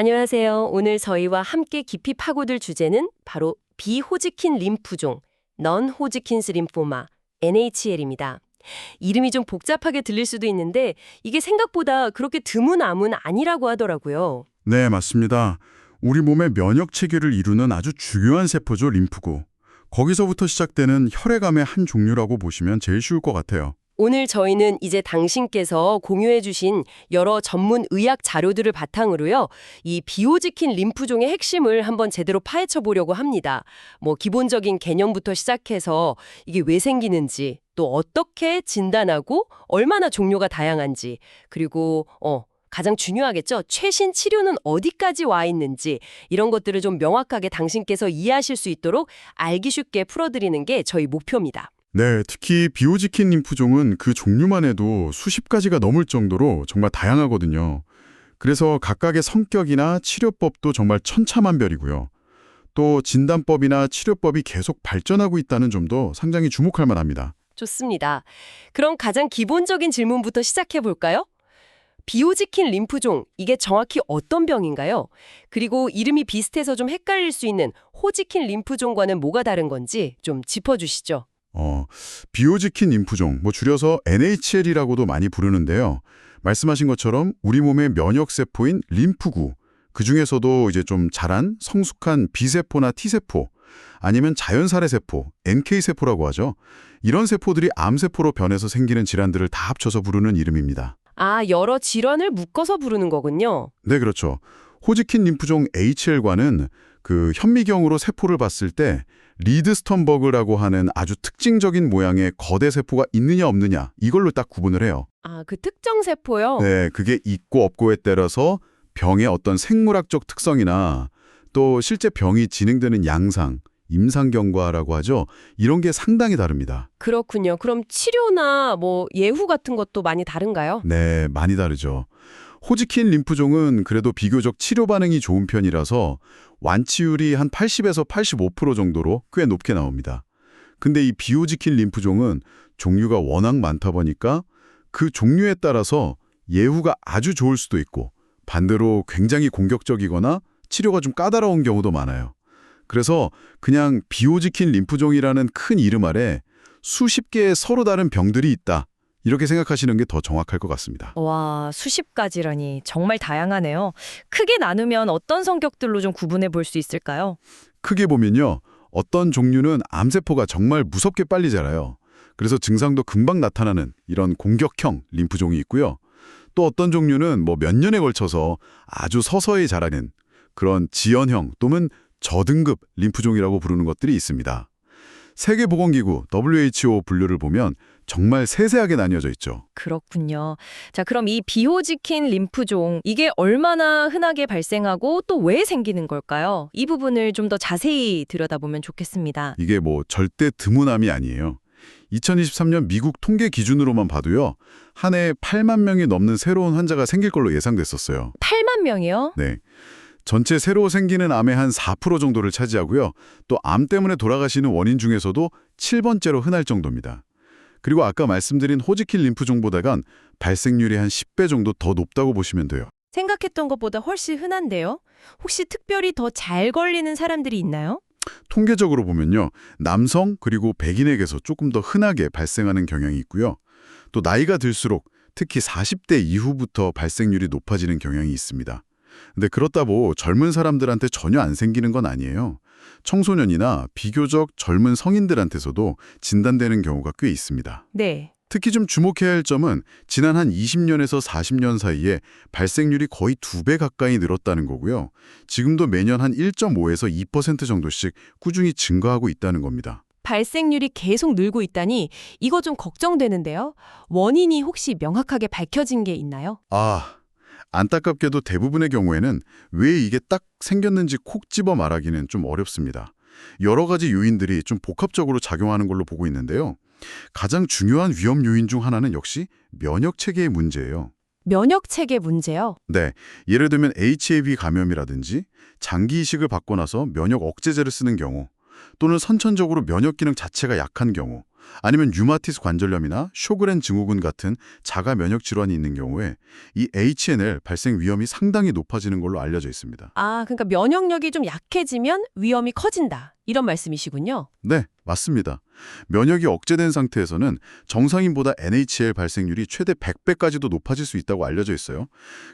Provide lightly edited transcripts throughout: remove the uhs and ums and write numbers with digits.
안녕하세요. 오늘 저희와 함께 깊이 파고들 주제는 바로 비호지킨 림프종, non-Hodgkin's lymphoma, NHL입니다. 이름이 좀 복잡하게 들릴 수도 있는데 이게 생각보다 그렇게 드문 암은 아니라고 하더라고요. 네, 맞습니다. 우리 몸의 면역 체계를 이루는 아주 중요한 세포죠, 림프구. 거기서부터 시작되는 혈액암의 한 종류라고 보시면 제일 쉬울 것 같아요. 오늘 저희는 이제 당신께서 공유해 주신 여러 전문 의학 자료들을 바탕으로요. 이 비호지킨 림프종의 핵심을 한번 제대로 파헤쳐 보려고 합니다. 기본적인 개념부터 시작해서 이게 왜 생기는지, 또 어떻게 진단하고 얼마나 종류가 다양한지, 그리고 가장 중요하겠죠. 최신 치료는 어디까지 와 있는지 이런 것들을 좀 명확하게 당신께서 이해하실 수 있도록 알기 쉽게 풀어드리는 게 저희 목표입니다. 네, 특히 비호지킨 림프종은 그 종류만 해도 수십 가지가 넘을 정도로 정말 다양하거든요. 그래서 각각의 성격이나 치료법도 정말 천차만별이고요. 또 진단법이나 치료법이 계속 발전하고 있다는 점도 상당히 주목할 만합니다. 좋습니다. 그럼 가장 기본적인 질문부터 시작해 볼까요? 비호지킨 림프종, 이게 정확히 어떤 병인가요? 그리고 이름이 비슷해서 좀 헷갈릴 수 있는 호지킨 림프종과는 뭐가 다른 건지 좀 짚어주시죠. 비호지킨 림프종, 줄여서 NHL이라고도 많이 부르는데요. 말씀하신 것처럼 우리 몸의 면역세포인 림프구, 그중에서도 이제 좀 자란 성숙한 B세포나 T세포, 아니면 자연살해세포, NK세포라고 하죠. 이런 세포들이 암세포로 변해서 생기는 질환들을 다 합쳐서 부르는 이름입니다. 아, 여러 질환을 묶어서 부르는 거군요. 네, 그렇죠. 호지킨 림프종 HL과는 그 현미경으로 세포를 봤을 때 리드스턴버그라고 하는 아주 특징적인 모양의 거대 세포가 있느냐 없느냐 이걸로 딱 구분을 해요. 아, 그 특정 세포요? 네, 그게 있고 없고에 따라서 병의 어떤 생물학적 특성이나 또 실제 병이 진행되는 양상, 임상경과라고 하죠. 이런 게 상당히 다릅니다. 그렇군요. 그럼 치료나 예후 같은 것도 많이 다른가요? 네, 많이 다르죠. 호지킨 림프종은 그래도 비교적 치료 반응이 좋은 편이라서 완치율이 한 80에서 85% 정도로 꽤 높게 나옵니다. 근데 이 비호지킨 림프종은 종류가 워낙 많다 보니까 그 종류에 따라서 예후가 아주 좋을 수도 있고 반대로 굉장히 공격적이거나 치료가 좀 까다로운 경우도 많아요. 그래서 그냥 비호지킨 림프종이라는 큰 이름 아래 수십 개의 서로 다른 병들이 있다. 이렇게 생각하시는 게 더 정확할 것 같습니다. 와, 수십 가지라니 정말 다양하네요. 크게 나누면 어떤 성격들로 좀 구분해 볼 수 있을까요? 크게 보면요. 어떤 종류는 암세포가 정말 무섭게 빨리 자라요. 그래서 증상도 금방 나타나는 이런 공격형 림프종이 있고요. 또 어떤 종류는 몇 년에 걸쳐서 아주 서서히 자라는 그런 지연형 또는 저등급 림프종이라고 부르는 것들이 있습니다. 세계보건기구 WHO 분류를 보면 정말 세세하게 나뉘어져 있죠. 그렇군요. 자, 그럼 이 비호지킨 림프종, 이게 얼마나 흔하게 발생하고 또 왜 생기는 걸까요? 이 부분을 좀 더 자세히 들여다보면 좋겠습니다. 이게 절대 드문 암이 아니에요. 2023년 미국 통계 기준으로만 봐도요. 한 해 8만 명이 넘는 새로운 환자가 생길 걸로 예상됐었어요. 8만 명이요? 네. 전체 새로 생기는 암의 한 4% 정도를 차지하고요. 또 암 때문에 돌아가시는 원인 중에서도 7번째로 흔할 정도입니다. 그리고 아까 말씀드린 호지킨 림프종보다간 발생률이 한 10배 정도 더 높다고 보시면 돼요. 생각했던 것보다 훨씬 흔한데요? 혹시 특별히 더 잘 걸리는 사람들이 있나요? 통계적으로 보면요. 남성 그리고 백인에게서 조금 더 흔하게 발생하는 경향이 있고요. 또 나이가 들수록 특히 40대 이후부터 발생률이 높아지는 경향이 있습니다. 근데 그렇다고 젊은 사람들한테 전혀 안 생기는 건 아니에요. 청소년이나 비교적 젊은 성인들한테서도 진단되는 경우가 꽤 있습니다. 네. 특히 좀 주목해야 할 점은 지난 한 20년에서 40년 사이에 발생률이 거의 2배 가까이 늘었다는 거고요. 지금도 매년 한 1.5에서 2% 정도씩 꾸준히 증가하고 있다는 겁니다. 발생률이 계속 늘고 있다니 이거 좀 걱정되는데요. 원인이 혹시 명확하게 밝혀진 게 있나요? 안타깝게도 대부분의 경우에는 왜 이게 딱 생겼는지 콕 집어 말하기는 좀 어렵습니다. 여러 가지 요인들이 좀 복합적으로 작용하는 걸로 보고 있는데요. 가장 중요한 위험 요인 중 하나는 역시 면역 체계의 문제예요. 면역 체계 문제요? 네, 예를 들면 HIV 감염이라든지 장기 이식을 받고 나서 면역 억제제를 쓰는 경우 또는 선천적으로 면역 기능 자체가 약한 경우 아니면 류마티스 관절염이나 쇼그렌 증후군 같은 자가 면역 질환이 있는 경우에 이 HNL 발생 위험이 상당히 높아지는 걸로 알려져 있습니다. 아, 그러니까 면역력이 좀 약해지면 위험이 커진다. 이런 말씀이시군요. 네, 맞습니다. 면역이 억제된 상태에서는 정상인보다 NHL 발생률이 최대 100배까지도 높아질 수 있다고 알려져 있어요.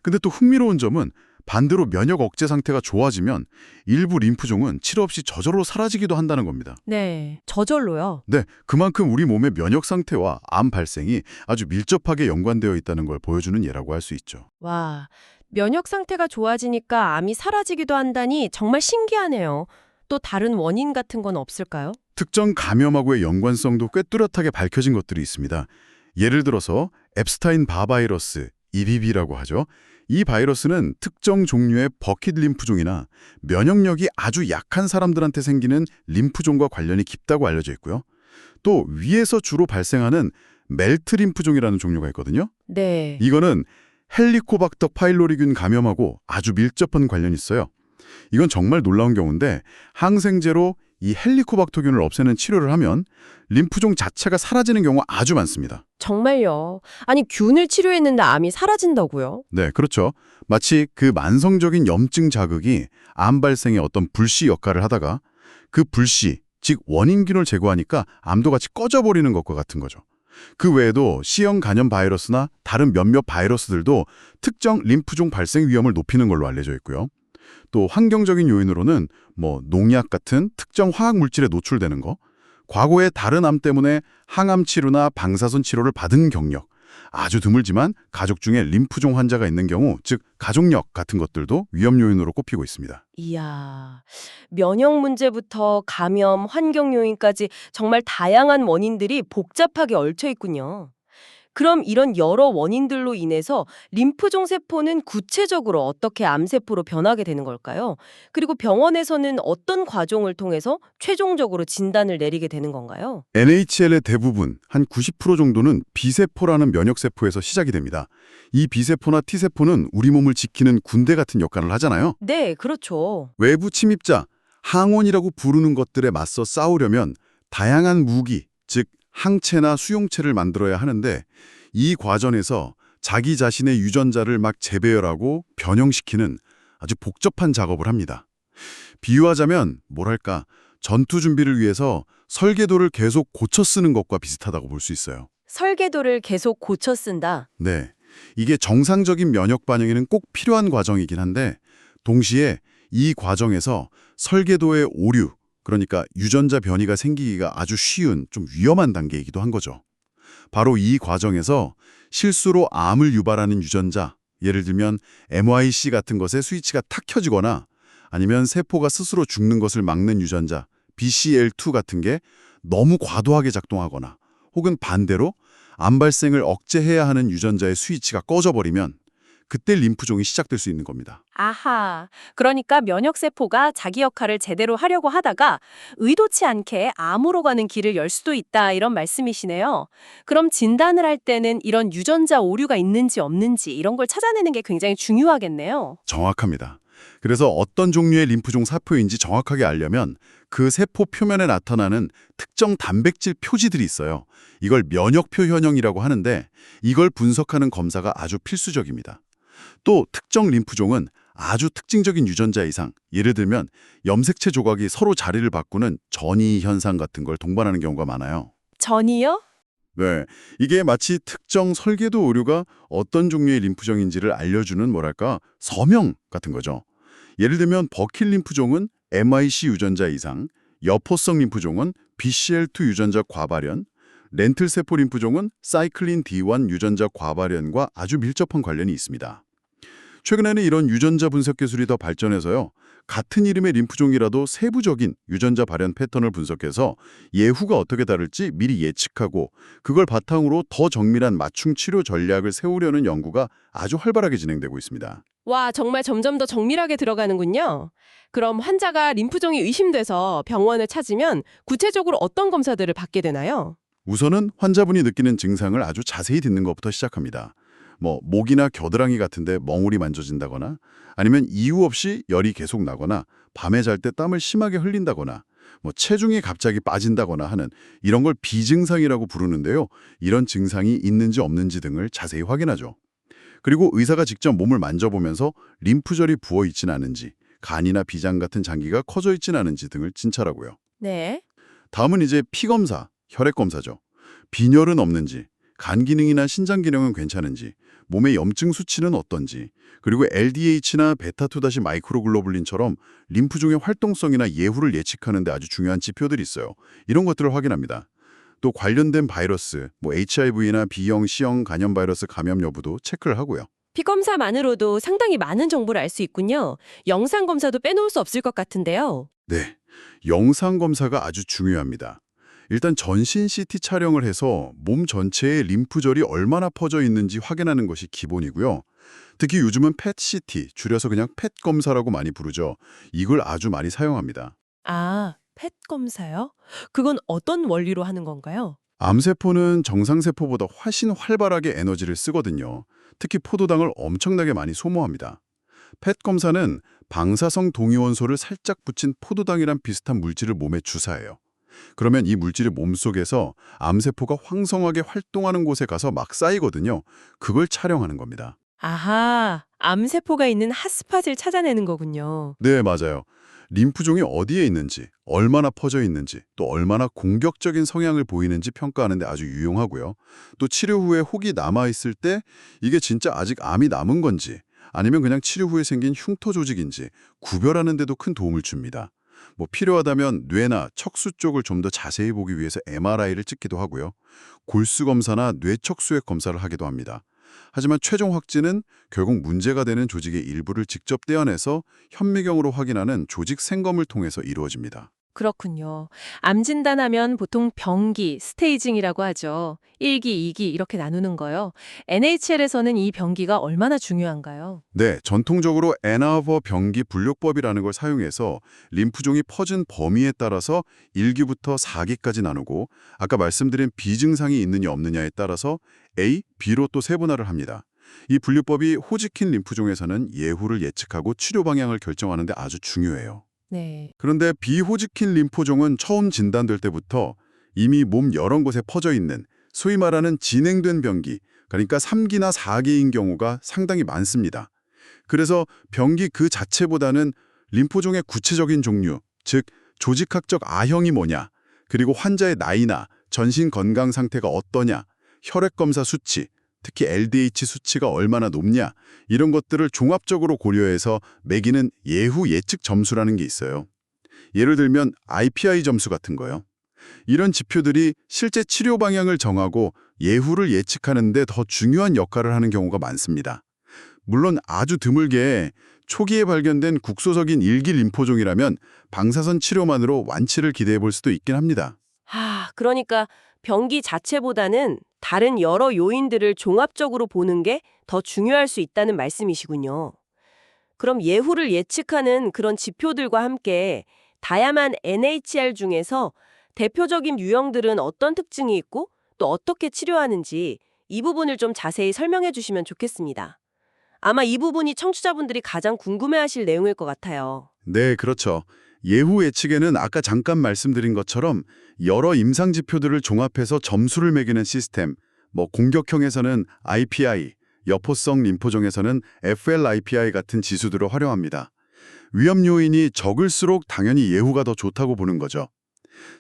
근데 또 흥미로운 점은 반대로 면역 억제 상태가 좋아지면 일부 림프종은 치료 없이 저절로 사라지기도 한다는 겁니다. 네, 저절로요. 네, 그만큼 우리 몸의 면역 상태와 암 발생이 아주 밀접하게 연관되어 있다는 걸 보여주는 예라고 할 수 있죠. 와, 면역 상태가 좋아지니까 암이 사라지기도 한다니 정말 신기하네요. 또 다른 원인 같은 건 없을까요? 특정 감염하고의 연관성도 꽤 뚜렷하게 밝혀진 것들이 있습니다. 예를 들어서 앱스타인 바 바이러스, EBV라고 하죠. 이 바이러스는 특정 종류의 버킷 림프종이나 면역력이 아주 약한 사람들한테 생기는 림프종과 관련이 깊다고 알려져 있고요. 또 위에서 주로 발생하는 멜트 림프종이라는 종류가 있거든요. 네. 이거는 헬리코박터 파일로리균 감염하고 아주 밀접한 관련이 있어요. 이건 정말 놀라운 경우인데 항생제로 이 헬리코박터균을 없애는 치료를 하면 림프종 자체가 사라지는 경우가 아주 많습니다. 정말요? 아니, 균을 치료했는데 암이 사라진다고요? 네, 그렇죠. 마치 그 만성적인 염증 자극이 암 발생에 어떤 불씨 역할을 하다가 그 불씨, 즉 원인균을 제거하니까 암도 같이 꺼져버리는 것과 같은 거죠. 그 외에도 C형 간염 바이러스나 다른 몇몇 바이러스들도 특정 림프종 발생 위험을 높이는 걸로 알려져 있고요. 또 환경적인 요인으로는 농약 같은 특정 화학 물질에 노출되는 거, 과거에 다른 암 때문에 항암 치료나 방사선 치료를 받은 경력, 아주 드물지만 가족 중에 림프종 환자가 있는 경우, 즉 가족력 같은 것들도 위험 요인으로 꼽히고 있습니다. 이야, 면역 문제부터 감염, 환경 요인까지 정말 다양한 원인들이 복잡하게 얽혀 있군요. 그럼 이런 여러 원인들로 인해서 림프종 세포는 구체적으로 어떻게 암세포로 변하게 되는 걸까요? 그리고 병원에서는 어떤 과정을 통해서 최종적으로 진단을 내리게 되는 건가요? NHL의 대부분, 한 90% 정도는 B세포라는 면역세포에서 시작이 됩니다. 이 B세포나 T세포는 우리 몸을 지키는 군대 같은 역할을 하잖아요. 네, 그렇죠. 외부 침입자, 항원이라고 부르는 것들에 맞서 싸우려면 다양한 무기, 즉 항체나 수용체를 만들어야 하는데 이 과정에서 자기 자신의 유전자를 막 재배열하고 변형시키는 아주 복잡한 작업을 합니다. 비유하자면 전투 준비를 위해서 설계도를 계속 고쳐 쓰는 것과 비슷하다고 볼 수 있어요. 설계도를 계속 고쳐 쓴다. 네, 이게 정상적인 면역 반응에는 꼭 필요한 과정이긴 한데 동시에 이 과정에서 설계도의 오류, 그러니까 유전자 변이가 생기기가 아주 쉬운, 좀 위험한 단계이기도 한 거죠. 바로 이 과정에서 실수로 암을 유발하는 유전자, 예를 들면 MYC 같은 것에 스위치가 탁 켜지거나 아니면 세포가 스스로 죽는 것을 막는 유전자, BCL2 같은 게 너무 과도하게 작동하거나 혹은 반대로 암 발생을 억제해야 하는 유전자의 스위치가 꺼져버리면 그때 림프종이 시작될 수 있는 겁니다. 아하, 그러니까 면역세포가 자기 역할을 제대로 하려고 하다가 의도치 않게 암으로 가는 길을 열 수도 있다 이런 말씀이시네요. 그럼 진단을 할 때는 이런 유전자 오류가 있는지 없는지 이런 걸 찾아내는 게 굉장히 중요하겠네요. 정확합니다. 그래서 어떤 종류의 림프종 사포인지 정확하게 알려면 그 세포 표면에 나타나는 특정 단백질 표지들이 있어요. 이걸 면역표 현형이라고 하는데 이걸 분석하는 검사가 아주 필수적입니다. 또 특정 림프종은 아주 특징적인 유전자 이상, 예를 들면 염색체 조각이 서로 자리를 바꾸는 전이 현상 같은 걸 동반하는 경우가 많아요. 전이요? 네, 이게 마치 특정 설계도 오류가 어떤 종류의 림프종인지를 알려주는 서명 같은 거죠. 예를 들면 버킷 림프종은 MIC 유전자 이상, 여포성 림프종은 BCL2 유전자 과발현, 렌틀세포 림프종은 사이클린 D1 유전자 과발현과 아주 밀접한 관련이 있습니다. 최근에는 이런 유전자 분석 기술이 더 발전해서요. 같은 이름의 림프종이라도 세부적인 유전자 발현 패턴을 분석해서 예후가 어떻게 다를지 미리 예측하고 그걸 바탕으로 더 정밀한 맞춤 치료 전략을 세우려는 연구가 아주 활발하게 진행되고 있습니다. 와, 정말 점점 더 정밀하게 들어가는군요. 그럼 환자가 림프종이 의심돼서 병원을 찾으면 구체적으로 어떤 검사들을 받게 되나요? 우선은 환자분이 느끼는 증상을 아주 자세히 듣는 것부터 시작합니다. 목이나 겨드랑이 같은데 멍울이 만져진다거나 아니면 이유 없이 열이 계속 나거나 밤에 잘 때 땀을 심하게 흘린다거나 뭐 체중이 갑자기 빠진다거나 하는 이런 걸 비증상이라고 부르는데요. 이런 증상이 있는지 없는지 등을 자세히 확인하죠. 그리고 의사가 직접 몸을 만져보면서 림프절이 부어있진 않은지, 간이나 비장 같은 장기가 커져 있진 않은지 등을 진찰하고요. 네. 다음은 이제 피검사, 혈액검사죠. 빈혈은 없는지, 간 기능이나 신장 기능은 괜찮은지, 몸의 염증 수치는 어떤지, 그리고 LDH나 베타2- 마이크로글로불린처럼 림프종의 활동성이나 예후를 예측하는 데 아주 중요한 지표들이 있어요. 이런 것들을 확인합니다. 또 관련된 바이러스, 뭐 HIV나 B형, C형 간염 바이러스 감염 여부도 체크를 하고요. 피검사만으로도 상당히 많은 정보를 알 수 있군요. 영상 검사도 빼놓을 수 없을 것 같은데요. 네, 영상 검사가 아주 중요합니다. 일단 전신 CT 촬영을 해서 몸 전체에 림프절이 얼마나 퍼져 있는지 확인하는 것이 기본이고요. 특히 요즘은 PET-CT, 줄여서 그냥 펫 검사라고 많이 부르죠. 이걸 아주 많이 사용합니다. 아, 펫 검사요? 그건 어떤 원리로 하는 건가요? 암세포는 정상세포보다 훨씬 활발하게 에너지를 쓰거든요. 특히 포도당을 엄청나게 많이 소모합니다. 펫 검사는 방사성 동위원소를 살짝 붙인 포도당이랑 비슷한 물질을 몸에 주사해요. 그러면 이 물질이 몸속에서 암세포가 황성하게 활동하는 곳에 가서 막 쌓이거든요. 그걸 촬영하는 겁니다. 아하, 암세포가 있는 핫스팟을 찾아내는 거군요. 네, 맞아요. 림프종이 어디에 있는지, 얼마나 퍼져 있는지, 또 얼마나 공격적인 성향을 보이는지 평가하는 데 아주 유용하고요. 또 치료 후에 혹이 남아있을 때 이게 진짜 아직 암이 남은 건지 아니면 그냥 치료 후에 생긴 흉터 조직인지 구별하는 데도 큰 도움을 줍니다. 뭐 필요하다면 뇌나 척수 쪽을 좀 더 자세히 보기 위해서 MRI를 찍기도 하고요. 골수 검사나 뇌척수액 검사를 하기도 합니다. 하지만 최종 확진은 결국 문제가 되는 조직의 일부를 직접 떼어내서 현미경으로 확인하는 조직 생검을 통해서 이루어집니다. 그렇군요. 암 진단하면 보통 병기, 스테이징이라고 하죠. 1기, 2기 이렇게 나누는 거요. NHL에서는 이 병기가 얼마나 중요한가요? 네, 전통적으로 애나버 병기 분류법이라는 걸 사용해서 림프종이 퍼진 범위에 따라서 1기부터 4기까지 나누고 아까 말씀드린 비증상이 있느냐 없느냐에 따라서 A, B로 또 세분화를 합니다. 이 분류법이 호지킨 림프종에서는 예후를 예측하고 치료 방향을 결정하는 데 아주 중요해요. 네. 그런데 비호지킨 림프종은 처음 진단될 때부터 이미 몸 여러 곳에 퍼져 있는 소위 말하는 진행된 병기, 그러니까 3기나 4기인 경우가 상당히 많습니다. 그래서 병기 그 자체보다는 림프종의 구체적인 종류, 즉 조직학적 아형이 뭐냐, 그리고 환자의 나이나 전신 건강 상태가 어떠냐, 혈액검사 수치, 특히 LDH 수치가 얼마나 높냐, 이런 것들을 종합적으로 고려해서 매기는 예후 예측 점수라는 게 있어요. 예를 들면 IPI 점수 같은 거요. 이런 지표들이 실제 치료 방향을 정하고 예후를 예측하는 데 더 중요한 역할을 하는 경우가 많습니다. 물론 아주 드물게 초기에 발견된 국소적인 1기 림포종이라면 방사선 치료만으로 완치를 기대해 볼 수도 있긴 합니다. 그러니까 병기 자체보다는 다른 여러 요인들을 종합적으로 보는 게 더 중요할 수 있다는 말씀이시군요. 그럼 예후를 예측하는 그런 지표들과 함께 다양한 NHR 중에서 대표적인 유형들은 어떤 특징이 있고 또 어떻게 치료하는지 이 부분을 좀 자세히 설명해 주시면 좋겠습니다. 아마 이 부분이 청취자분들이 가장 궁금해하실 내용일 것 같아요. 네, 그렇죠. 예후 예측에는 아까 잠깐 말씀드린 것처럼 여러 임상 지표들을 종합해서 점수를 매기는 시스템, 뭐 공격형에서는 IPI, 여포성 림포종에서는 FLIPI 같은 지수들을 활용합니다. 위험 요인이 적을수록 당연히 예후가 더 좋다고 보는 거죠.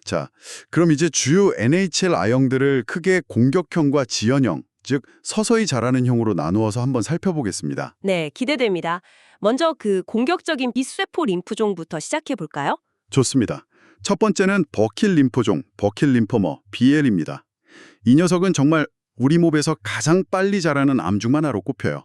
자, 그럼 이제 주요 NHL I형들을 크게 공격형과 지연형, 즉 서서히 자라는 형으로 나누어서 한번 살펴보겠습니다. 네, 기대됩니다. 먼저 그 공격적인 B세포 림프종부터 시작해 볼까요? 좋습니다. 첫 번째는 버킬 림포종, 버킬 림포머, BL입니다. 이 녀석은 정말 우리 몸에서 가장 빨리 자라는 암 중 하나로 꼽혀요.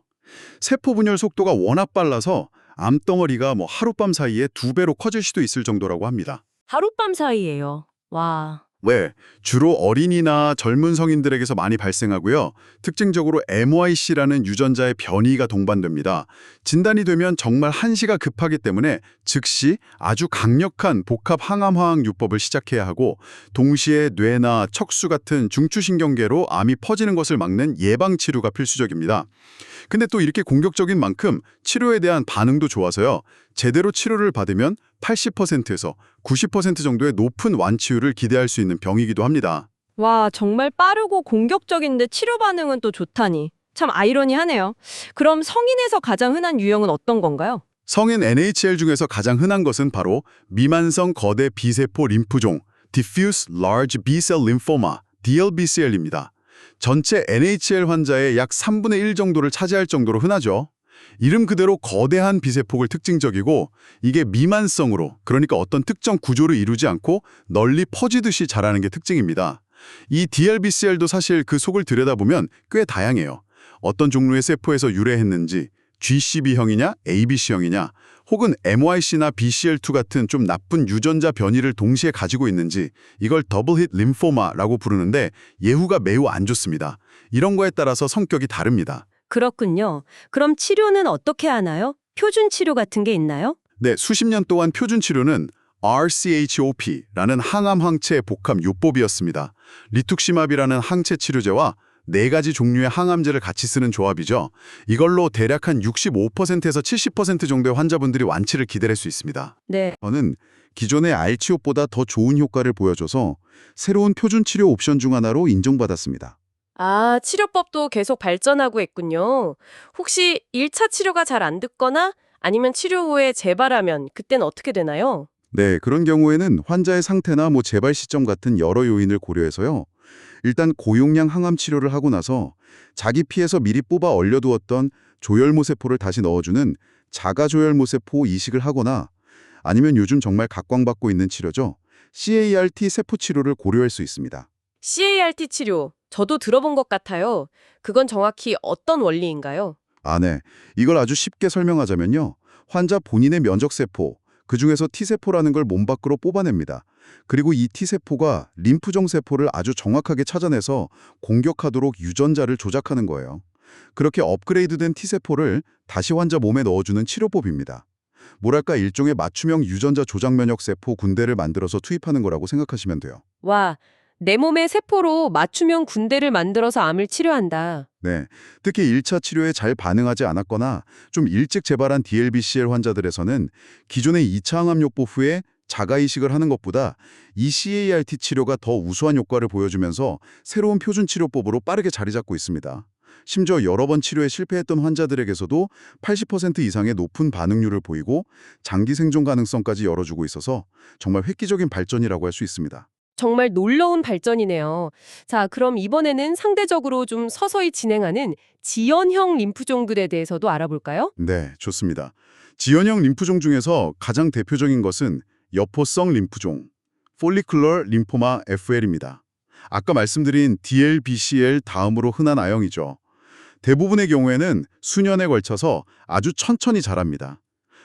세포 분열 속도가 워낙 빨라서 암덩어리가 하룻밤 사이에 2배로 커질 수도 있을 정도라고 합니다. 하룻밤 사이예요. 와. 왜? 주로 어린이나 젊은 성인들에게서 많이 발생하고요. 특징적으로 MYC라는 유전자의 변이가 동반됩니다. 진단이 되면 정말 한시가 급하기 때문에 즉시 아주 강력한 복합 항암화학 요법을 시작해야 하고 동시에 뇌나 척수 같은 중추신경계로 암이 퍼지는 것을 막는 예방치료가 필수적입니다. 근데 또 이렇게 공격적인 만큼 치료에 대한 반응도 좋아서요. 제대로 치료를 받으면 80%에서 90% 정도의 높은 완치율을 기대할 수 있는 병이기도 합니다. 와, 정말 빠르고 공격적인데 치료 반응은 또 좋다니. 참 아이러니하네요. 그럼 성인에서 가장 흔한 유형은 어떤 건가요? 성인 NHL 중에서 가장 흔한 것은 바로 미만성 거대 B세포 림프종, Diffuse Large B-Cell Lymphoma, DLBCL입니다. 전체 NHL 환자의 약 3분의 1 정도를 차지할 정도로 흔하죠. 이름 그대로 거대한 B세포를 특징적이고 이게 미만성으로, 그러니까 어떤 특정 구조를 이루지 않고 널리 퍼지듯이 자라는 게 특징입니다. 이 DLBCL도 사실 그 속을 들여다보면 꽤 다양해요. 어떤 종류의 세포에서 유래했는지, GCB형이냐, ABC형이냐, 혹은 MYC나 BCL2 같은 좀 나쁜 유전자 변이를 동시에 가지고 있는지, 이걸 더블 힛 림포마라고 부르는데 예후가 매우 안 좋습니다. 이런 거에 따라서 성격이 다릅니다. 그렇군요. 그럼 치료는 어떻게 하나요? 표준 치료 같은 게 있나요? 네, 수십 년 동안 표준 치료는 RCHOP라는 항암 항체 복합 요법이었습니다. 리툭시맙이라는 항체 치료제와 4가지 종류의 항암제를 같이 쓰는 조합이죠. 이걸로 대략 한 65%에서 70% 정도의 환자분들이 완치를 기대할 수 있습니다. 네. 저는 기존의 알치옵보다 더 좋은 효과를 보여줘서 새로운 표준 치료 옵션 중 하나로 인정받았습니다. 아, 치료법도 계속 발전하고 있군요. 혹시 1차 치료가 잘 안 듣거나 아니면 치료 후에 재발하면 그땐 어떻게 되나요? 네, 그런 경우에는 환자의 상태나 재발 시점 같은 여러 요인을 고려해서요. 일단 고용량 항암 치료를 하고 나서 자기 피에서 미리 뽑아 얼려두었던 조혈모세포를 다시 넣어주는 자가조혈모세포 이식을 하거나 아니면 요즘 정말 각광받고 있는 치료죠. CAR-T 세포 치료를 고려할 수 있습니다. CAR-T 치료, 저도 들어본 것 같아요. 그건 정확히 어떤 원리인가요? 네. 이걸 아주 쉽게 설명하자면요. 환자 본인의 면적세포, 그중에서 T세포라는 걸 몸 밖으로 뽑아냅니다. 그리고 이 T세포가 림프종 세포를 아주 정확하게 찾아내서 공격하도록 유전자를 조작하는 거예요. 그렇게 업그레이드된 T세포를 다시 환자 몸에 넣어주는 치료법입니다. 뭐랄까 일종의 맞춤형 유전자 조작 면역 세포 군대를 만들어서 투입하는 거라고 생각하시면 돼요. 와, 내 몸의 세포로 맞춤형 군대를 만들어서 암을 치료한다. 네, 특히 1차 치료에 잘 반응하지 않았거나 좀 일찍 재발한 DLBCL 환자들에서는 기존의 2차 항암요법 후에 자가이식을 하는 것보다 이 CAR-T 치료가 더 우수한 효과를 보여주면서 새로운 표준 치료법으로 빠르게 자리 잡고 있습니다. 심지어 여러 번 치료에 실패했던 환자들에게서도 80% 이상의 높은 반응률을 보이고 장기 생존 가능성까지 열어주고 있어서 정말 획기적인 발전이라고 할 수 있습니다. 정말 놀라운 발전이네요. 자, 그럼 이번에는 상대적으로 좀 서서히 진행하는 지연형 림프종들에 대해서도 알아볼까요? 네, 좋습니다. 지연형 림프종 중에서 가장 대표적인 것은 여포성 림프종, Follicular Lymphoma FL입니다. 아까 말씀드린 DLBCL 다음으로 흔한 A형이죠. 대부분의 경우에는 수년에 걸쳐서 아주 천천히 자랍니다.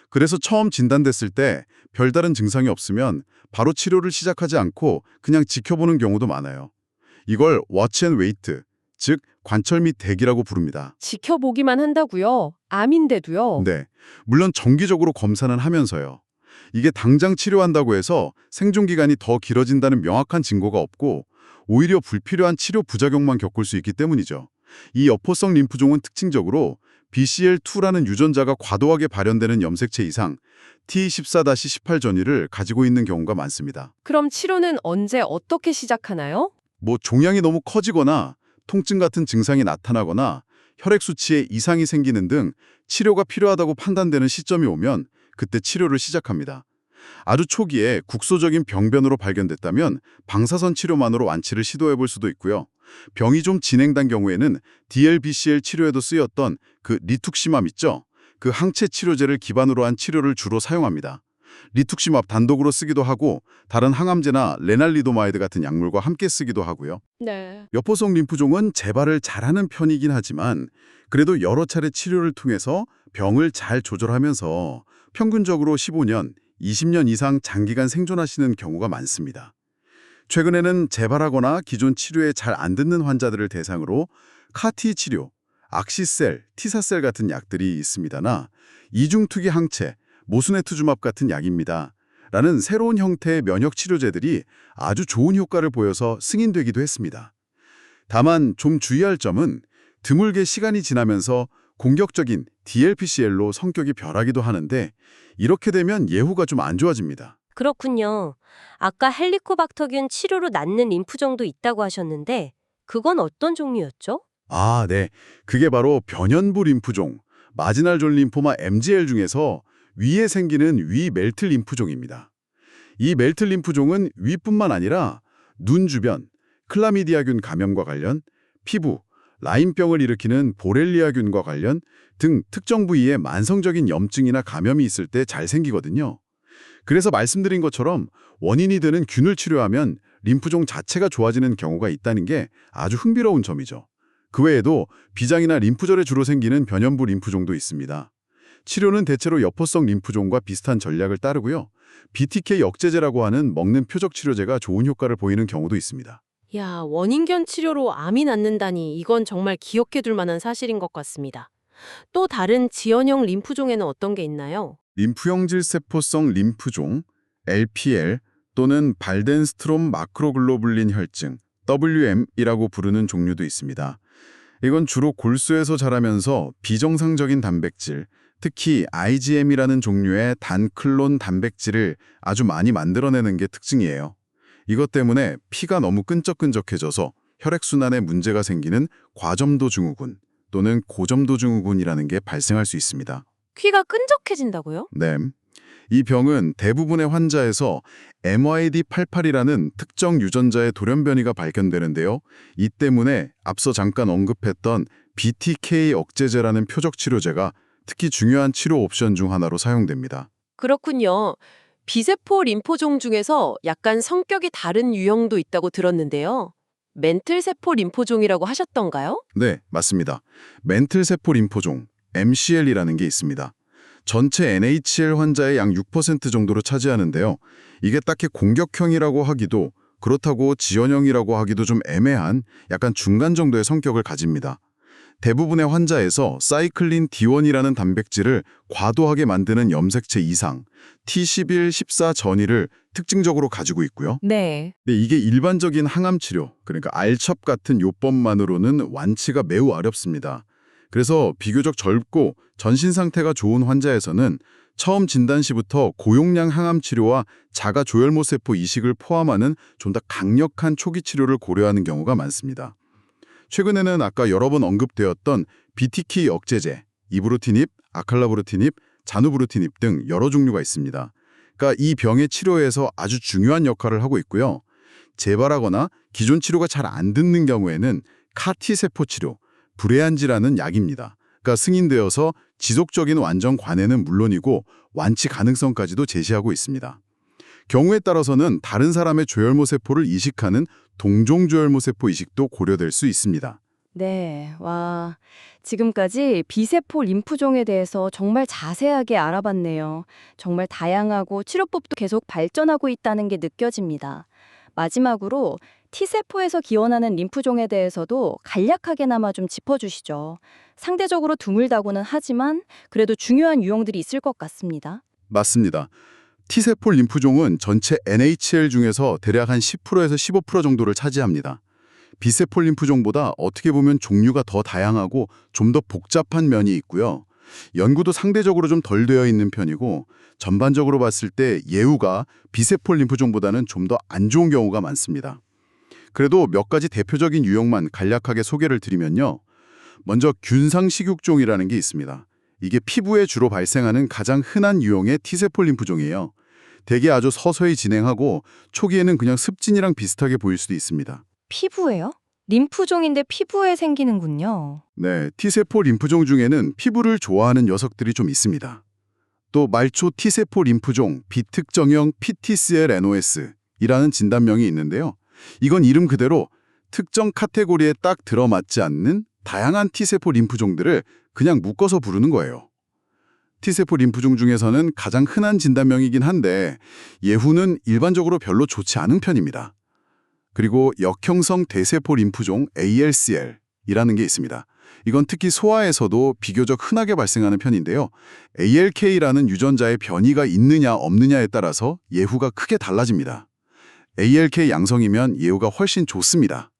그래서 처음 진단됐을 때 별다른 증상이 없으면 바로 치료를 시작하지 않고 그냥 지켜보는 경우도 많아요. 이걸 Watch and Wait, 즉 관철 및 대기라고 부릅니다. 지켜보기만 한다고요? 암인데도요? 네, 물론 정기적으로 검사는 하면서요. 이게 당장 치료한다고 해서 생존 기간이 더 길어진다는 명확한 증거가 없고 오히려 불필요한 치료 부작용만 겪을 수 있기 때문이죠. 이 여포성 림프종은 특징적으로 BCL2라는 유전자가 과도하게 발현되는 염색체 이상 T14-18 전이를 가지고 있는 경우가 많습니다. 그럼 치료는 언제 어떻게 시작하나요? 종양이 너무 커지거나 통증 같은 증상이 나타나거나 혈액 수치에 이상이 생기는 등 치료가 필요하다고 판단되는 시점이 오면 그때 치료를 시작합니다. 아주 초기에 국소적인 병변으로 발견됐다면 방사선 치료만으로 완치를 시도해볼 수도 있고요. 병이 좀 진행된 경우에는 DLBCL 치료에도 쓰였던 그 리툭시맙 있죠? 그 항체 치료제를 기반으로 한 치료를 주로 사용합니다. 리툭시맙 단독으로 쓰기도 하고 다른 항암제나 레날리도마이드 같은 약물과 함께 쓰기도 하고요. 네. 여포성 림프종은 재발을 잘하는 편이긴 하지만 그래도 여러 차례 치료를 통해서 병을 잘 조절하면서 평균적으로 15년, 20년 이상 장기간 생존하시는 경우가 많습니다. 최근에는 재발하거나 기존 치료에 잘 안 듣는 환자들을 대상으로 CAR-T 치료, 악시셀, 티사셀 같은 약들이 있습니다나 이중투기 항체, 모수네투주맙 같은 약입니다. 라는 새로운 형태의 면역 치료제들이 아주 좋은 효과를 보여서 승인되기도 했습니다. 다만 좀 주의할 점은 드물게 시간이 지나면서 공격적인 DLPCL로 성격이 변하기도 하는데 이렇게 되면 예후가 좀 안 좋아집니다. 그렇군요. 아까 헬리코박터균 치료로 낫는 림프종도 있다고 하셨는데 그건 어떤 종류였죠? 아, 네. 그게 바로 변연부 림프종, 마지날 존 림포마 MGL 중에서 위에 생기는 위 멜트 림프종입니다. 이 멜트 림프종은 위뿐만 아니라 눈 주변, 클라미디아균 감염과 관련, 피부, 라임병을 일으키는 보렐리아균과 관련 등 특정 부위에 만성적인 염증이나 감염이 있을 때 잘 생기거든요. 그래서 말씀드린 것처럼 원인이 되는 균을 치료하면 림프종 자체가 좋아지는 경우가 있다는 게 아주 흥미로운 점이죠. 그 외에도 비장이나 림프절에 주로 생기는 변연부 림프종도 있습니다. 치료는 대체로 여포성 림프종과 비슷한 전략을 따르고요. BTK 억제제라고 하는 먹는 표적 치료제가 좋은 효과를 보이는 경우도 있습니다. 야, 원인견 치료로 암이 낫는다니 이건 정말 기억해둘 만한 사실인 것 같습니다. 또 다른 지연형 림프종에는 어떤 게 있나요? 림프형질 세포성 림프종, LPL 또는 발덴스트롬 마크로글로불린 혈증, WM이라고 부르는 종류도 있습니다. 이건 주로 골수에서 자라면서 비정상적인 단백질, 특히 IgM이라는 종류의 단클론 단백질을 아주 많이 만들어내는 게 특징이에요. 이것 때문에 피가 너무 끈적끈적해져서 혈액순환에 문제가 생기는 과점도 증후군 또는 고점도 증후군이라는 게 발생할 수 있습니다. 귀가 끈적해진다고요? 네. 이 병은 대부분의 환자에서 MYD88이라는 특정 유전자의 돌연변이가 발견되는데요. 이 때문에 앞서 잠깐 언급했던 BTK 억제제라는 표적 치료제가 특히 중요한 치료 옵션 중 하나로 사용됩니다. 그렇군요. 비세포 림포종 중에서 약간 성격이 다른 유형도 있다고 들었는데요. 멘틀세포 림포종이라고 하셨던가요? 네, 맞습니다. 멘틀세포 림포종, MCL이라는 게 있습니다. 전체 NHL 환자의 약 6% 정도로 차지하는데요. 이게 딱히 공격형이라고 하기도 그렇다고 지연형이라고 하기도 좀 애매한 약간 중간 정도의 성격을 가집니다. 대부분의 환자에서 사이클린 D1이라는 단백질을 과도하게 만드는 염색체 이상, T11-14 전이를 특징적으로 가지고 있고요. 네. 근데 이게 일반적인 항암 치료, 그러니까 알첩 같은 요법만으로는 완치가 매우 어렵습니다. 그래서 비교적 젊고 전신 상태가 좋은 환자에서는 처음 진단 시부터 고용량 항암 치료와 자가 조혈모 세포 이식을 포함하는 좀 더 강력한 초기 치료를 고려하는 경우가 많습니다. 최근에는 아까 여러 번 언급되었던 BTK 억제제, 이브루티닙, 아칼라브루티닙, 자누브루티닙 등 여러 종류가 있습니다. 그러니까 이 병의 치료에서 아주 중요한 역할을 하고 있고요. 재발하거나 기존 치료가 잘 안 듣는 경우에는 카티세포 치료, 브레안지라는 약입니다. 그러니까 승인되어서 지속적인 완전 관해는 물론이고 완치 가능성까지도 제시하고 있습니다. 경우에 따라서는 다른 사람의 조혈모 세포를 이식하는 동종조혈모 세포 이식도 고려될 수 있습니다. 네, 와, 지금까지 비세포 림프종에 대해서 정말 자세하게 알아봤네요. 정말 다양하고 치료법도 계속 발전하고 있다는 게 느껴집니다. 마지막으로 T세포에서 기원하는 림프종에 대해서도 간략하게나마 좀 짚어주시죠. 상대적으로 드물다고는 하지만 그래도 중요한 유형들이 있을 것 같습니다. 맞습니다. T세포 림프종은 전체 NHL 중에서 대략 한 10%에서 15% 정도를 차지합니다. B세포 림프종보다 어떻게 보면 종류가 더 다양하고 좀 더 복잡한 면이 있고요. 연구도 상대적으로 좀 덜 되어 있는 편이고 전반적으로 봤을 때 예후가 B세포 림프종보다는 좀 더 안 좋은 경우가 많습니다. 그래도 몇 가지 대표적인 유형만 간략하게 소개를 드리면요. 먼저 균상식육종이라는 게 있습니다. 이게 피부에 주로 발생하는 가장 흔한 유형의 T세포 림프종이에요. 대개 아주 서서히 진행하고 초기에는 그냥 습진이랑 비슷하게 보일 수도 있습니다. 피부예요? 림프종인데 피부에 생기는군요. 네, T세포 림프종 중에는 피부를 좋아하는 녀석들이 좀 있습니다. 또 말초 T세포 림프종 비특정형 PTCL-NOS이라는 진단명이 있는데요. 이건 이름 그대로 특정 카테고리에 딱 들어맞지 않는 다양한 T세포 림프종들을 그냥 묶어서 부르는 거예요. T세포 림프종 중에서는 가장 흔한 진단명이긴 한데 예후는 일반적으로 별로 좋지 않은 편입니다. 그리고 역형성 대세포 림프종 ALCL이라는 게 있습니다. 이건 특히 소아에서도 비교적 흔하게 발생하는 편인데요. ALK라는 유전자의 변이가 있느냐 없느냐에 따라서 예후가 크게 달라집니다. ALK 양성이면 예후가 훨씬 좋습니다.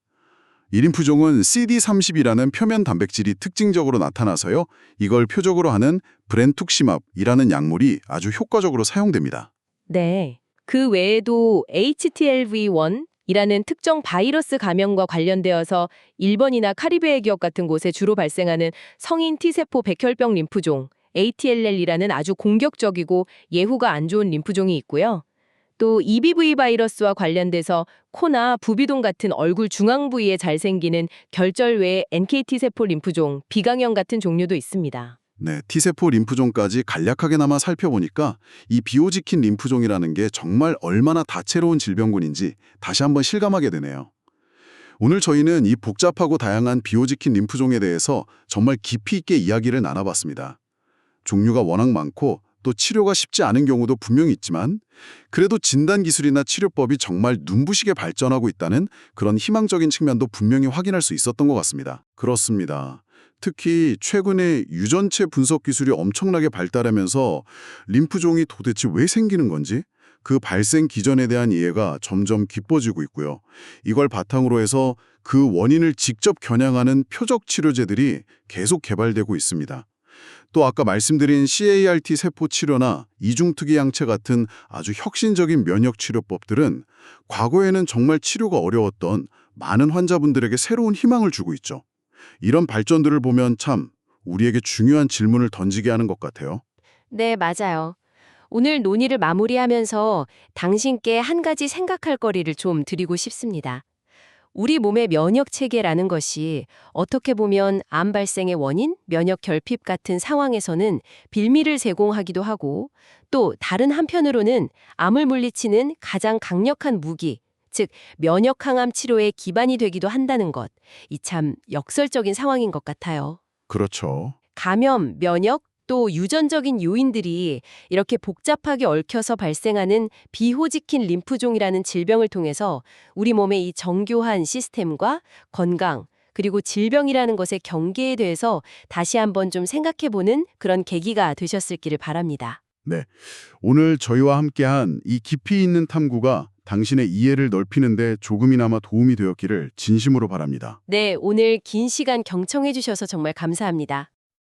이 림프종은 CD30이라는 표면 단백질이 특징적으로 나타나서요. 이걸 표적으로 하는 브렌투크시맙이라는 약물이 아주 효과적으로 사용됩니다. 네. 그 외에도 HTLV1이라는 특정 바이러스 감염과 관련되어서 일본이나 카리브해 기업 같은 곳에 주로 발생하는 성인 T세포 백혈병 림프종, ATLL이라는 아주 공격적이고 예후가 안 좋은 림프종이 있고요. 또 EBV 바이러스와 관련돼서 코나 부비동 같은 얼굴 중앙 부위에 잘 생기는 결절외 NKT세포 림프종, 비강형 같은 종류도 있습니다. 네, T세포 림프종까지 간략하게나마 살펴보니까 이 비호지킨 림프종이라는 게 정말 얼마나 다채로운 질병군인지 다시 한번 실감하게 되네요. 오늘 저희는 이 복잡하고 다양한 비호지킨 림프종에 대해서 정말 깊이 있게 이야기를 나눠봤습니다. 종류가 워낙 많고 또 치료가 쉽지 않은 경우도 분명히 있지만 그래도 진단 기술이나 치료법이 정말 눈부시게 발전하고 있다는 그런 희망적인 측면도 분명히 확인할 수 있었던 것 같습니다. 그렇습니다. 특히 최근에 유전체 분석 기술이 엄청나게 발달하면서 림프종이 도대체 왜 생기는 건지 그 발생 기전에 대한 이해가 점점 깊어지고 있고요. 이걸 바탕으로 해서 그 원인을 직접 겨냥하는 표적 치료제들이 계속 개발되고 있습니다. 또 아까 말씀드린 CAR-T 세포 치료나 이중특이 양체 같은 아주 혁신적인 면역 치료법들은 과거에는 정말 치료가 어려웠던 많은 환자분들에게 새로운 희망을 주고 있죠. 이런 발전들을 보면 참 우리에게 중요한 질문을 던지게 하는 것 같아요. 네, 맞아요. 오늘 논의를 마무리하면서 당신께 한 가지 생각할 거리를 좀 드리고 싶습니다. 우리 몸의 면역 체계라는 것이 어떻게 보면 암 발생의 원인, 면역 결핍 같은 상황에서는 빌미를 제공하기도 하고 또 다른 한편으로는 암을 물리치는 가장 강력한 무기, 즉 면역 항암 치료의 기반이 되기도 한다는 것. 이 참 역설적인 상황인 것 같아요. 그렇죠. 감염, 면역, 또 유전적인 요인들이 이렇게 복잡하게 얽혀서 발생하는 비호지킨 림프종이라는 질병을 통해서 우리 몸의 이 정교한 시스템과 건강, 그리고 질병이라는 것의 경계에 대해서 다시 한번 좀 생각해보는 그런 계기가 되셨을기를 바랍니다. 네, 오늘 저희와 함께한 이 깊이 있는 탐구가 당신의 이해를 넓히는데 조금이나마 도움이 되었기를 진심으로 바랍니다. 네, 오늘 긴 시간 경청해 주셔서 정말 감사합니다.